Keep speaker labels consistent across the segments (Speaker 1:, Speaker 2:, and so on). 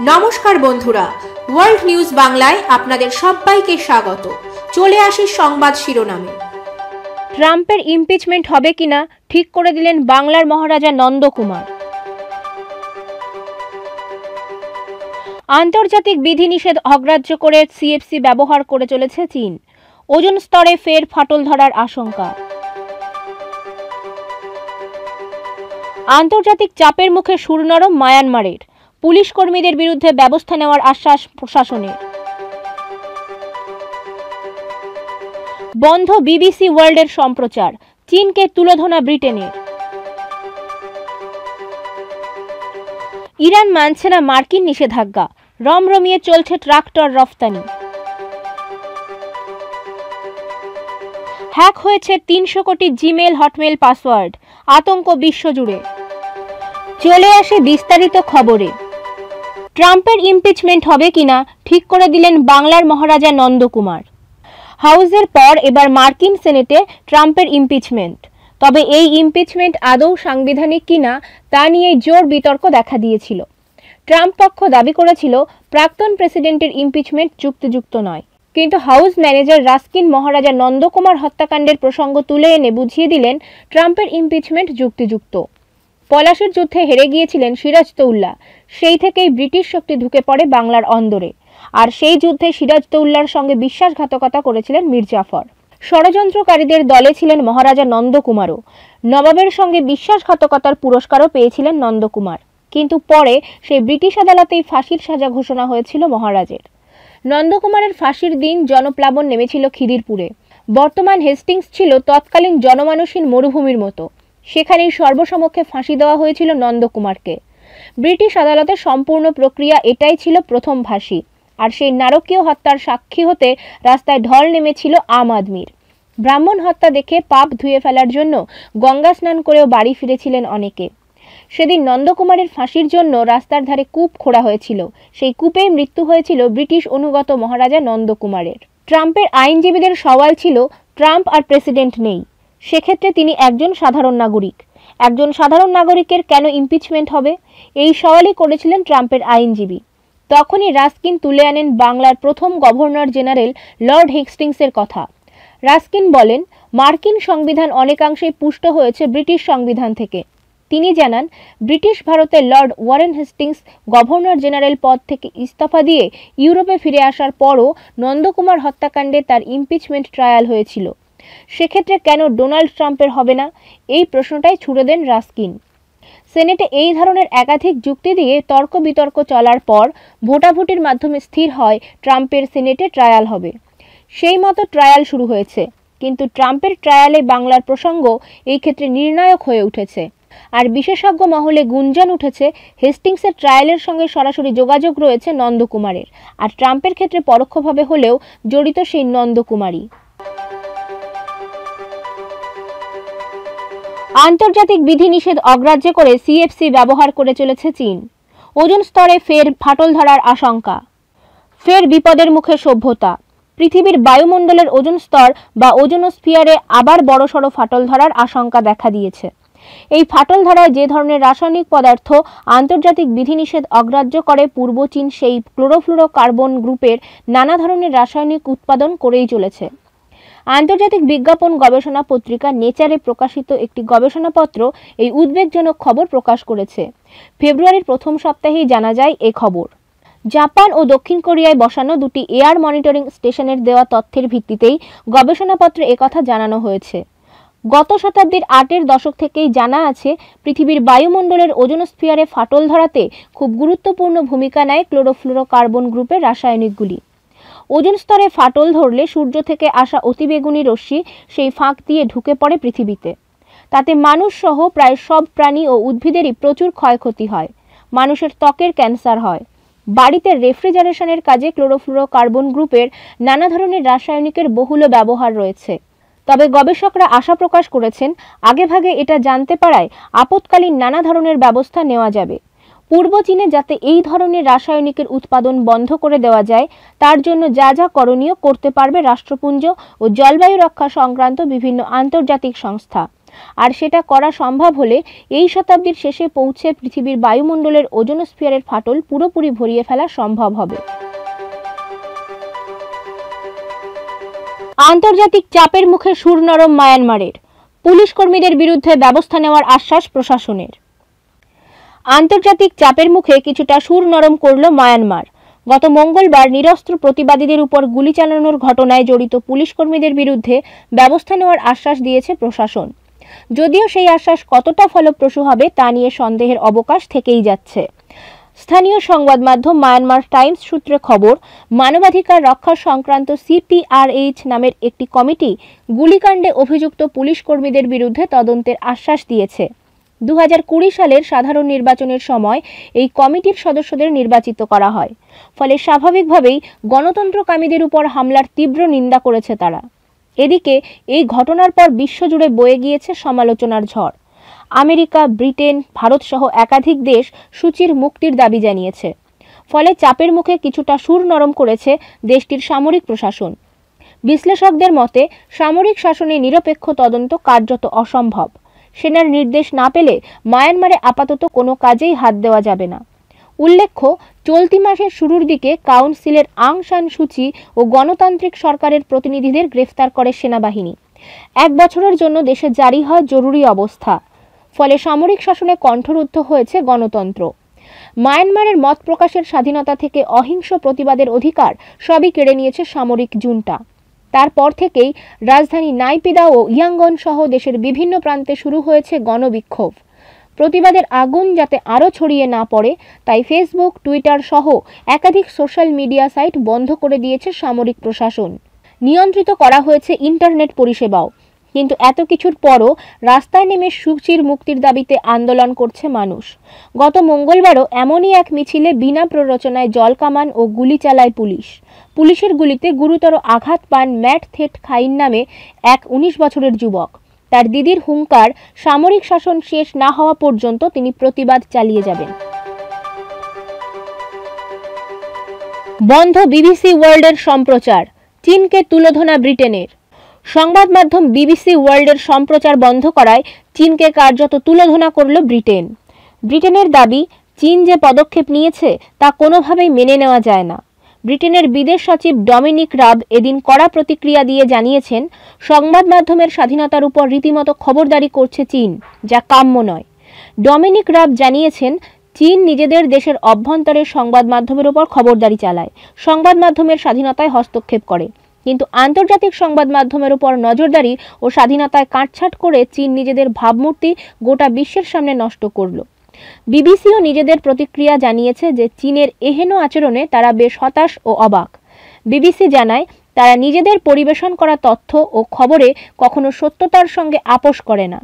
Speaker 1: নমস্কার বন্ধুরা, world news বাংলায় আপনাদের সবাইকে স্বাগত। চলে আসি সংবাদ শিরোনামে।
Speaker 2: ট্রাম্পের ইমপিচমেন্ট হবে কিনা ঠিক করে দিলেন বাংলার মহারাজা নন্দকুমার। আন্তর্জাতিক বিধিনিষেধ অগ্রাহ্য করে সিএফসি ব্যবহার করে চলেছে চীন। ওজোন স্তরে ফের ফাটল ধরার আশঙ্কা। আন্তর্জাতিক চাপের মুখে সুর নরম মায়ানমারের। পুলিশ কর্মীদের বিরুদ্ধে ব্যবস্থা নেওয়ার আশ্বাস প্রশাসনের। বন্ধ বিবিসি ওয়ার্ল্ডের সম্প্রচার। চীনকে তুলোধনা ব্রিটেনের। ইরান মানছে না মার্কিন নিষেধাজ্ঞা। রমরমিয়ে চলছে ট্রাক্টর রফতানি। হ্যাক হয়েছে 300 কোটি জিমেল হটমেল পাসওয়ার্ড। আতঙ্ক বিশ্বজুড়ে। চলে আসে বিস্তারিত খবরে। ট্রাম্পের ইমপিচমেন্ট হবে কিনা ঠিক করে দিলেন বাংলার মহারাজা নন্দকুমার। হাউসের পর এবার মার্কিন সেনেটে ট্রাম্পের ইমপিচমেন্ট। তবে এই ইমপিচমেন্ট আদৌ সাংবিধানিক কিনা তা নিয়ে জোর বিতর্ক দেখা দিয়েছিল। ট্রাম্প পক্ষ দাবি করেছিল প্রাক্তন প্রেসিডেন্টের ইমপিচমেন্ট যুক্তিযুক্ত নয়, কিন্তু হাউস ম্যানেজার রাস্কিন মহারাজা নন্দকুমার হত্যাকাণ্ডের প্রসঙ্গ তুলে এনে বুঝিয়ে দিলেন ট্রাম্পের ইমপিচমেন্ট যুক্তিযুক্ত। পলাশির যুদ্ধে হেরে গিয়েছিলেন সিরাজদৌল্লা, সেই থেকেই ব্রিটিশ শক্তি ঢুকে পড়ে বাংলার অন্দরে। আর সেই যুদ্ধে সিরাজদৌল্লার সঙ্গে বিশ্বাসঘাতকতা করেছিলেন মীর জাফর। ষড়যন্ত্রকারীদের দলে ছিলেন মহারাজা নন্দকুমারও। নবাবের সঙ্গে বিশ্বাসঘাতকতার পুরস্কারও পেয়েছিলেন নন্দকুমার, কিন্তু পরে সেই ব্রিটিশ আদালতেই ফাঁসির সাজা ঘোষণা হয়েছিল মহারাজের। নন্দকুমারের ফাঁসির দিন জনপ্লাবন নেমেছিল খিদিরপুরে। বর্তমান হেস্টিংস ছিল তৎকালীন জনমানসহীন মরুভূমির মতো। সেখানেই সর্বসমক্ষে ফাঁসি দেওয়া হয়েছিল নন্দকুমারকে। ব্রিটিশ আদালতের সম্পূর্ণ প্রক্রিয়া এটাই ছিল প্রথম ফাঁসি। আর সেই নারকীয় হত্যার সাক্ষী হতে রাস্তায় ঢল নেমেছিল আম আদমির। ব্রাহ্মণ হত্যা দেখে পাপ ধুয়ে ফেলার জন্য গঙ্গা স্নান করেও বাড়ি ফিরেছিলেন অনেকে। সেদিন নন্দকুমারের ফাঁসির জন্য রাস্তার ধারে কূপ খোঁড়া হয়েছিল। সেই কূপেই মৃত্যু হয়েছিল ব্রিটিশ অনুগত মহারাজা নন্দকুমারের। ট্রাম্পের আইনজীবীদের সওয়াল ছিল, ট্রাম্প আর প্রেসিডেন্ট নেই, সেক্ষেত্রে তিনি একজন সাধারণ নাগরিক। একজন সাধারণ নাগরিকের কেন ইমপিচমেন্ট হবে, এই সওয়ালই করেছিলেন ট্রাম্পের আইনজীবী। তখনই রাস্কিন তুলে আনেন বাংলার প্রথম গভর্নর জেনারেল লর্ড হেস্টিংসের কথা। রাস্কিন বলেন, মার্কিন সংবিধান অনেকাংশেই পুষ্ট হয়েছে ব্রিটিশ সংবিধান থেকে। তিনি জানান, ব্রিটিশ ভারতের Lord Warren Hastings governor general পদ থেকে ইস্তফা দিয়ে ইউরোপে ফিরে আসার পরও নন্দকুমার হত্যাকাণ্ডে তার ইমপিচমেন্ট ট্রায়াল হয়েছিল। সেক্ষেত্রে কেন ডোনাল্ড ট্রাম্পের হবে না, এই প্রশ্নটাই ছুড়ে দেন রাস্কিন। সেনেটে এই ধরনের একাধিক যুক্তি দিয়ে তর্ক বিতর্ক চলার পর ভোটাভুটির মাধ্যমে স্থির হয় ট্রাম্পের সেনেটে ট্রায়াল হবে। সেই মতো ট্রায়াল শুরু হয়েছে, কিন্তু ট্রাম্পের ট্রায়ালে বাংলার প্রসঙ্গ এই ক্ষেত্রে নির্ণায়ক হয়ে উঠেছে। আর বিশেষজ্ঞ মহলে গুঞ্জন উঠেছে হেস্টিংসের ট্রায়ালের সঙ্গে সরাসরি যোগাযোগ রয়েছে নন্দকুমারের, আর ট্রাম্পের ক্ষেত্রে পরোক্ষভাবে হলেও জড়িত সেই নন্দকুমারী। আন্তর্জাতিক বিধিনিষেধ অগ্রাহ্য করে সিএফসি ব্যবহার করে চলেছে চীন। ওজোন স্তরে ফের ফাটল ধরার আশঙ্কা। ফের বিপদের মুখে সভ্যতা। পৃথিবীর বায়ুমণ্ডলের ওজোন স্তর বা ওজোনোস্ফিয়ারে আবার বড়সড় ফাটল ধরার আশঙ্কা দেখা দিয়েছে। এই ফাটল ধরায় যে ধরনের রাসায়নিক পদার্থ আন্তর্জাতিক বিধিনিষেধ অগ্রাহ্য করে পূর্ব চীন সেই ক্লোরোফ্লুরোকার্বন গ্রুপের নানা ধরনের রাসায়নিক উৎপাদন করেই চলেছে। আন্তর্জাতিক বিজ্ঞাপন গবেষণা পত্রিকা নেচারে প্রকাশিত একটি গবেষণাপত্র এই উদ্বেগজনক খবর প্রকাশ করেছে। ফেব্রুয়ারির প্রথম সপ্তাহেই জানা যায় এ খবর। জাপান ও দক্ষিণ কোরিয়ায় বসানো দুটি এয়ার মনিটরিং স্টেশনের দেওয়া তথ্যের ভিত্তিতেই গবেষণাপত্রে একথা জানানো হয়েছে। গত শতাব্দীর 8-এর দশক থেকেই জানা আছে পৃথিবীর বায়ুমণ্ডলের ওজোনোস্ফিয়ারে ফাটল ধরাতে খুব গুরুত্বপূর্ণ ভূমিকা নেয় ক্লোরোফ্লুরোকার্বন গ্রুপের রাসায়নিকগুলি। ওজোন স্তরে ফাটল ধরলে সূর্য থেকে আসা অতিবেগুনি রশ্মি সেই ফাঁক দিয়ে ঢুকে পড়ে পৃথিবীতে। তাতে মানুষ সহ প্রায় সব প্রাণী ও উদ্ভিদেরই প্রচুর ক্ষয়ক্ষতি হয়। মানুষের ত্বকের ক্যান্সার হয়। বাড়িতে রেফ্রিজারেশনের কাজে ক্লোরোফ্লুরোকার্বন গ্রুপের নানা ধরনের রাসায়নিকের বহুল ব্যবহার রয়েছে। তবে গবেষকরা আশা প্রকাশ করেছেন, আগেভাগে এটা জানতে পারায় আপৎকালীন নানা ধরনের ব্যবস্থা নেওয়া যাবে। পূর্ব চীনে যাতে এই ধরনের রাসায়নিকের উৎপাদন বন্ধ করে দেওয়া যায়, তার জন্য যা যা করণীয় করতে পারবে রাষ্ট্রপুঞ্জ ও জলবায়ু রক্ষা সংক্রান্ত বিভিন্ন আন্তর্জাতিক সংস্থা। আর সেটা করা সম্ভব হলে এই শতাব্দীর শেষে পৌঁছে পৃথিবীর বায়ুমণ্ডলের ওজোনোস্ফিয়ারের ফাটল পুরোপুরি ভরিয়ে ফেলা সম্ভব হবে। আন্তর্জাতিক চাপের মুখে সুর নরম মায়ানমারের, পুলিশ কর্মীদের বিরুদ্ধে ব্যবস্থা নেওয়ার আশ্বাস প্রশাসনের। আন্তর্জাতিক চাপের মুখে কিছুটা সুর নরম করল মায়ানমার। গত মঙ্গলবার নিরস্ত্র প্রতিবাদীদের উপর গুলি চালানোর ঘটনায় জড়িত পুলিশ কর্মীদের বিরুদ্ধে ব্যবস্থা নেওয়ার আশ্বাস দিয়েছে প্রশাসন। যদিও সেই আশ্বাস কতটা ফলপ্রসূ হবে তা নিয়ে সন্দেহের অবকাশ থেকেই যাচ্ছে। স্থানীয় সংবাদ মাধ্যম মায়ানমার টাইমস সূত্রে খবর, মানবাধিকার রক্ষা সংক্রান্ত CPRH নামের একটি কমিটি গুলিকাণ্ডে অভিযুক্ত পুলিশ কর্মীদের বিরুদ্ধে তদন্তের আশ্বাস দিয়েছে। 2020 সালের সাধারণ নির্বাচনের সময় এই কমিটির সদস্যদের নির্বাচিত করা হয়। ফলে স্বাভাবিকভাবেই গণতন্ত্রকামীদের উপর হামলার তীব্র নিন্দা করেছে তারা। এদিকে এই ঘটনার পর বিশ্বজুড়ে বয়ে গিয়েছে সমালোচনার ঝড়। আমেরিকা, ব্রিটেন, ভারত সহ একাধিক দেশ সূচির মুক্তির দাবি জানিয়েছে। ফলে চাপের মুখে কিছুটা সুর নরম করেছে দেশটির সামরিক প্রশাসন। বিশ্লেষকদের মতে সামরিক শাসনে নিরপেক্ষ তদন্ত কার্যত অসম্ভব। সেনার নির্দেশ না পেলে মায়ানমারে আপাতত কোনো কাজেই হাত দেওয়া যাবে না। উল্লেখ্য, চলতি মাসের শুরুর দিকে কাউন্সিলের আং সান সুচি ও গণতান্ত্রিক সরকারের প্রতিনিধিদের গ্রেফতার করে সেনাবাহিনী। 1 বছরের জন্য দেশে জারি হয় জরুরি অবস্থা। ফলে সামরিক শাসনে কণ্ঠরুদ্ধ হয়েছে গণতন্ত্র। মায়ানমারের মত প্রকাশের স্বাধীনতা থেকে অহিংস প্রতিবাদের অধিকার সবই কেড়ে নিয়েছে সামরিক জুন্টা। তারপর থেকেই রাজধানী নাইপিদা ও ইয়াঙ্গন সহ দেশের বিভিন্ন প্রান্তে শুরু হয়েছে গণবিক্ষোভ। প্রতিবাদের আগুন যাতে আরও ছড়িয়ে না পড়ে তাই ফেসবুক, টুইটার সহ একাধিক সোশ্যাল মিডিয়া সাইট বন্ধ করে দিয়েছে সামরিক প্রশাসন। নিয়ন্ত্রিত করা হয়েছে ইন্টারনেট পরিষেবাও। কিন্তু এত কিছুর পরও রাস্তায় নেমে সুচির মুক্তির দাবিতে আন্দোলন করছে মানুষ। গত মঙ্গলবারও এমনই এক মিছিলে বিনা প্ররোচনায় জলকামান ও গুলি চালায় পুলিশ। পুলিশের গুলিতে গুরুতর আঘাত পান ম্যাট থেট খাইন নামে এক 19 বছরের যুবক। তার দিদির হুঙ্কার, সামরিক শাসন শেষ না হওয়া পর্যন্ত তিনি প্রতিবাদ চালিয়ে যাবেন। বন্ধ বিবিসি ওয়ার্ল্ডের সম্প্রচার, চীনকে তুলোধনা ব্রিটেনের। সংবাদ মাধ্যম বিবিসি ওয়ার্ল্ডের সম্প্রচার বন্ধ করায় চীনকে কার্যত তুলোধনা করল ব্রিটেন। ব্রিটেনের দাবি, চীন যে পদক্ষেপ নিয়েছে তা কোনোভাবেই মেনে নেওয়া যায় না। ব্রিটেনের বিদেশ সচিব ডমিনিক রাব এদিন কড়া প্রতিক্রিয়া দিয়ে জানিয়েছেন, সংবাদ মাধ্যমের স্বাধীনতার উপর রীতিমতো খবরদারি করছে চীন, যা কাম্য নয়। ডমিনিক রাব জানিয়েছেন, চীন নিজেদের দেশের অভ্যন্তরের সংবাদ মাধ্যমের উপর খবরদারি চালায়, সংবাদ মাধ্যমের স্বাধীনতায় হস্তক্ষেপ করে। কিন্তু আন্তর্জাতিক সংবাদ মাধ্যমের উপর নজরদারি ও স্বাধীনতায় কাটছাঁট করে চীন নিজেদের ভাবমূর্তি গোটা বিশ্বের সামনে নষ্ট করল। বিবিসিও নিজেদের প্রতিক্রিয়া জানিয়েছে যে চীনের এহেন আচরণে তারা বেশ হতাশ ও অবাক। বিবিসি জানায়, তারা নিজেদের পরিবেশন করা তথ্য ও খবরে কখনো সত্যতার সঙ্গে আপোষ করে না।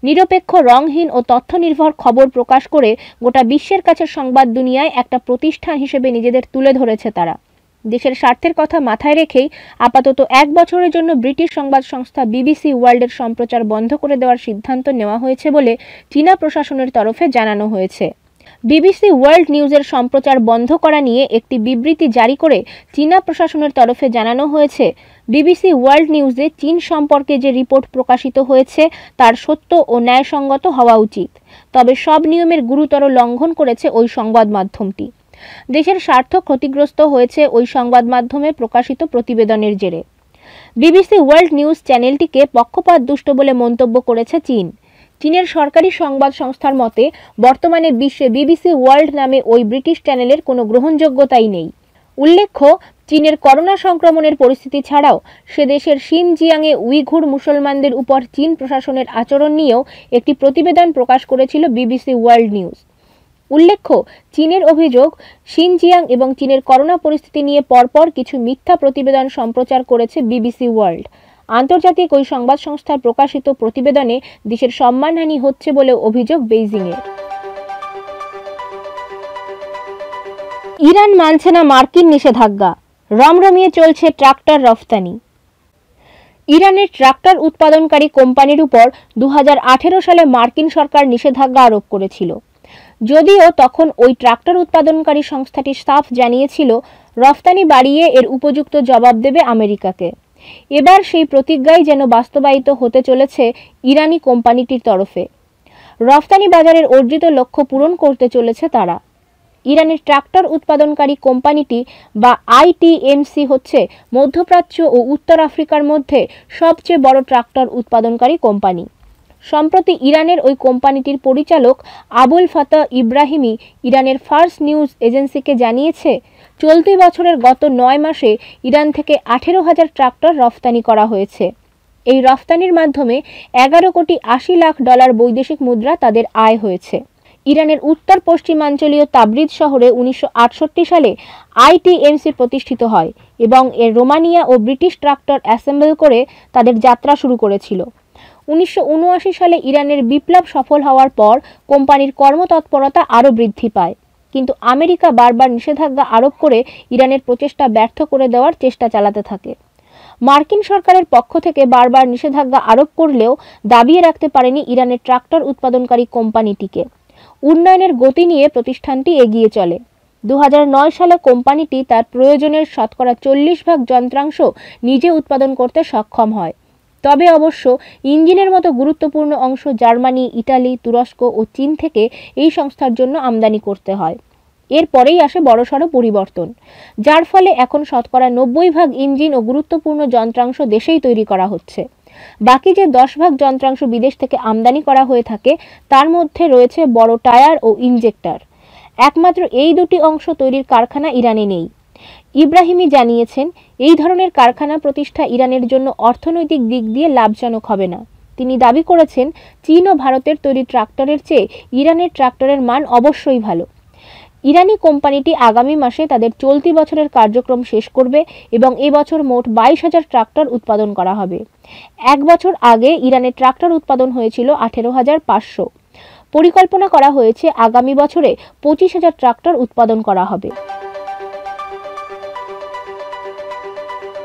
Speaker 2: নিরপেক্ষ, রংহীন ও তথ্য নির্ভর খবর প্রকাশ করে গোটা বিশ্বের কাছে সংবাদ দুনিয়ায় একটা প্রতিষ্ঠান হিসেবে নিজেদের তুলে ধরেছে তারা। দেশের স্বার্থের কথা মাথায় রেখেই আপাতত 1 বছরের জন্য ব্রিটিশ সংবাদ সংস্থা বিবিসি ওয়ার্ল্ডের সম্প্রচার বন্ধ করে দেওয়ার সিদ্ধান্ত নেওয়া হয়েছে বলে চীনা প্রশাসনের তরফে জানানো হয়েছে। বিবিসি ওয়ার্ল্ড নিউজের সম্প্রচার বন্ধ করা নিয়ে একটি বিবৃতি জারি করে চীনা প্রশাসনের তরফে জানানো হয়েছে, বিবিসি ওয়ার্ল্ড নিউজে চীন সম্পর্কে যে রিপোর্ট প্রকাশিত হয়েছে তার সত্য ও ন্যায়সঙ্গত হওয়া উচিত। তবে সব নিয়মের গুরুতর লঙ্ঘন করেছে ওই সংবাদ মাধ্যমটি। দেশের স্বার্থ ক্ষতিগ্রস্ত হয়েছে ওই সংবাদ মাধ্যমে প্রকাশিত প্রতিবেদনের জেরে। বিবিসি ওয়ার্ল্ড নিউজ চ্যানেলটিকে পক্ষপাতদুষ্ট বলে মন্তব্য করেছে চীন। চীনের সরকারি সংবাদ সংস্থার মতে, বর্তমানে বিশ্বে বিবিসি ওয়ার্ল্ড নামে ওই ব্রিটিশ চ্যানেলের কোনো গ্রহণযোগ্যতাই নেই। উল্লেখ্য, চীনের করোনা সংক্রমণের পরিস্থিতি ছাড়াও সে দেশের শিনজিয়াংয়ে উইঘুর মুসলমানদের উপর চীন প্রশাসনের আচরণ নিয়েও একটি প্রতিবেদন প্রকাশ করেছিল বিবিসি ওয়ার্ল্ড নিউজ। উল্লেখ্য, চীনের অভিযোগ, শিনজিয়াং এবং চীনের করোনা পরিস্থিতি নিয়ে পরপর কিছু মিথ্যা প্রতিবেদন সম্প্রচার করেছে বিবিসি ওয়ার্ল্ড। আন্তর্জাতিক ওই সংবাদ সংস্থার প্রকাশিত প্রতিবেদনে দেশের সম্মানহানি হচ্ছে বলে অভিযোগ বেইজিংয়ের। ইরান মানছে না মার্কিন নিষেধাজ্ঞা, রমরমিয়ে চলছে ট্রাক্টর রফতানি। ইরানের ট্রাক্টর উৎপাদনকারী কোম্পানির উপর 2018 সালে মার্কিন সরকার নিষেধাজ্ঞা আরোপ করেছিল। যদিও তখন ওই ট্রাক্টর উৎপাদনকারী সংস্থাটি সাফ জানিয়েছিল, রফতানি বাড়িয়ে এর উপযুক্ত জবাব দেবে আমেরিকাকে। এবার সেই প্রতিজ্ঞাই যেন বাস্তবায়িত হতে চলেছে ইরানি কোম্পানিটির তরফে। রফতানি বাজারের অর্জিত লক্ষ্য পূরণ করতে চলেছে তারা। ইরানের ট্রাক্টর উৎপাদনকারী কোম্পানিটি বা আইটিএমসি হচ্ছে মধ্যপ্রাচ্য ও উত্তর আফ্রিকার মধ্যে সবচেয়ে বড় ট্রাক্টর উৎপাদনকারী কোম্পানি। সম্প্রতি ইরানের ওই কোম্পানিটির পরিচালক আবুল ফাতাহ ইব্রাহিমি ইরানের ফার্স নিউজ এজেন্সিকে জানিয়েছে, চলতি বছরের গত 9 মাসে ইরান থেকে 18,000 ট্রাক্টর রফতানি করা হয়েছে। এই রফতানির মাধ্যমে 11,80,00,000 বৈদেশিক মুদ্রা তাদের আয় হয়েছে। ইরানের উত্তর পশ্চিমাঞ্চলীয় তাবরিজ শহরে 1968 সালে আইটিএমসি প্রতিষ্ঠিত হয় এবং এর রোমানিয়া ও ব্রিটিশ ট্রাক্টর অ্যাসেম্বল করে তাদের যাত্রা শুরু করেছিল। 1979 সালে ইরানের বিপ্লব সফল হওয়ার পর কোম্পানির কর্মতৎপরতা আরও বৃদ্ধি পায়, কিন্তু আমেরিকা বারবার নিষেধাজ্ঞা আরোপ করে ইরানের প্রচেষ্টা ব্যর্থ করে দেওয়ার চেষ্টা চালাতে থাকে। মার্কিন সরকারের পক্ষ থেকে বারবার নিষেধাজ্ঞা আরোপ করলেও দাবিয়ে রাখতে পারেনি ইরানের ট্রাক্টর উৎপাদনকারী কোম্পানিটিকে। উন্নয়নের গতি নিয়ে প্রতিষ্ঠানটি এগিয়ে চলে। 2009 সালে কোম্পানিটি তার প্রয়োজনের শতকরা 40% যন্ত্রাংশ নিজে উৎপাদন করতে সক্ষম হয়। তবে অবশ্য ইঞ্জিনের মতো গুরুত্বপূর্ণ অংশ জার্মানি, ইটালি, তুরস্ক ও চীন থেকে এই সংস্থার জন্য আমদানি করতে হয়। এরপরেই আসে বড়সড় পরিবর্তন, যার ফলে এখন শতকরা 90% ইঞ্জিন ও গুরুত্বপূর্ণ যন্ত্রাংশ দেশেই তৈরি করা হচ্ছে। বাকি যে 10% যন্ত্রাংশ বিদেশ থেকে আমদানি করা হয়ে থাকে তার মধ্যে রয়েছে বড় টায়ার ও ইনজেক্টর। একমাত্র এই দুটি অংশ তৈরির কারখানা ইরানে নেই। ইব্রাহিমি জানিয়েছেন, এই ধরনের কারখানা প্রতিষ্ঠা ইরানের জন্য অর্থনৈতিক দিক দিয়ে লাভজনক হবে না। তিনি দাবি করেছেন, চীন ও ভারতের তৈরি ট্রাক্টরের চেয়ে ইরানের ট্রাক্টরের মান অবশ্যই ভালো। ইরানি কোম্পানিটি আগামী মাসে তাদের চলতি বছরের কার্যক্রম শেষ করবে এবং এবছর মোট 22,000 ট্রাক্টর উৎপাদন করা হবে। এক বছর আগে ইরানে ট্রাক্টর উৎপাদন হয়েছিল 18,500। পরিকল্পনা করা হয়েছে আগামী বছরে 25,000 ট্রাক্টর উৎপাদন করা হবে।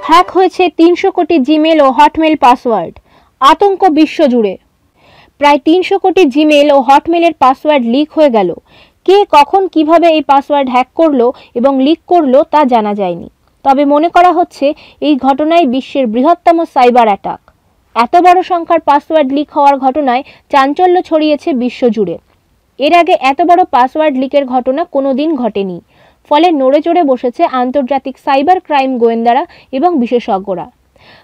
Speaker 2: হ্যাক হয়েছে 300 কোটি জিমেল ও হটমেল পাসওয়ার্ড, আতঙ্ক বিশ্বজুড়ে। প্রায় 300 কোটি জিমেল ও হটমেলের পাসওয়ার্ড লিক হয়ে গেল। কে কখন কিভাবে এই পাসওয়ার্ড হ্যাক করলো এবং লিক করলো তা জানা যায়নি। তবে মনে করা হচ্ছে এই ঘটনায় বিশ্বের বৃহত্তম সাইবার অ্যাটাক। এত বড় সংখ্যার পাসওয়ার্ড লিক হওয়ার ঘটনায় চাঞ্চল্য ছড়িয়েছে বিশ্বজুড়ে। এর আগে এত বড় পাসওয়ার্ড লিকের ঘটনা কোনোদিন ঘটেনি। ফলে নড়ে চড়ে বসেছে আন্তর্জাতিক সাইবার ক্রাইম গোয়েন্দারা এবং বিশেষজ্ঞরা।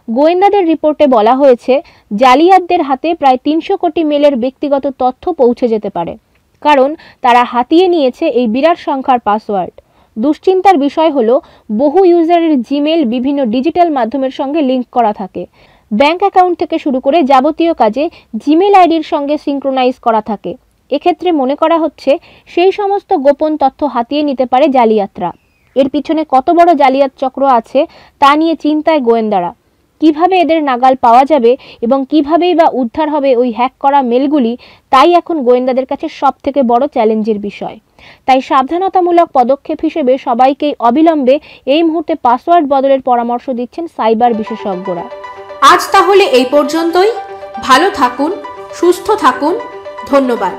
Speaker 2: গোয়েন্দাদের রিপোর্টে বলা হয়েছে, জালিয়াতদের হাতে প্রায় 300 কোটি মেলের ব্যক্তিগত তথ্য পৌঁছে যেতে পারে, কারণ তারা হাতিয়ে নিয়েছে এই বিরাট সংখ্যার পাসওয়ার্ড। দুশ্চিন্তার বিষয় হলো, বহু ইউজারের জিমেল বিভিন্ন ডিজিটাল মাধ্যমের সঙ্গে লিঙ্ক করা থাকে। ব্যাংক অ্যাকাউন্ট থেকে শুরু করে যাবতীয় কাজে জিমেল আইডির সঙ্গে সিঙ্ক্রোনাইজ করা থাকে। এক্ষেত্রে মনে করা হচ্ছে সেই সমস্ত গোপন তথ্য হাতিয়ে নিতে পারে জালিয়াতরা। এর পিছনে কত বড় জালিয়াত চক্র আছে তা নিয়ে চিন্তায় গোয়েন্দারা। কিভাবে এদের নাগাল পাওয়া যাবে এবং কিভাবেই বা উদ্ধার হবে ওই হ্যাক করা মেলগুলি, তাই এখন গোয়েন্দাদের কাছে সবথেকে বড় চ্যালেঞ্জের বিষয়। তাই সাবধানতামূলক পদক্ষেপ হিসেবে সবাইকেই অবিলম্বে এই মুহূর্তে পাসওয়ার্ড বদলের পরামর্শ দিচ্ছেন সাইবার বিশেষজ্ঞরা।
Speaker 1: আজ তাহলে এই পর্যন্তই। ভালো থাকুন, সুস্থ থাকুন। ধন্যবাদ।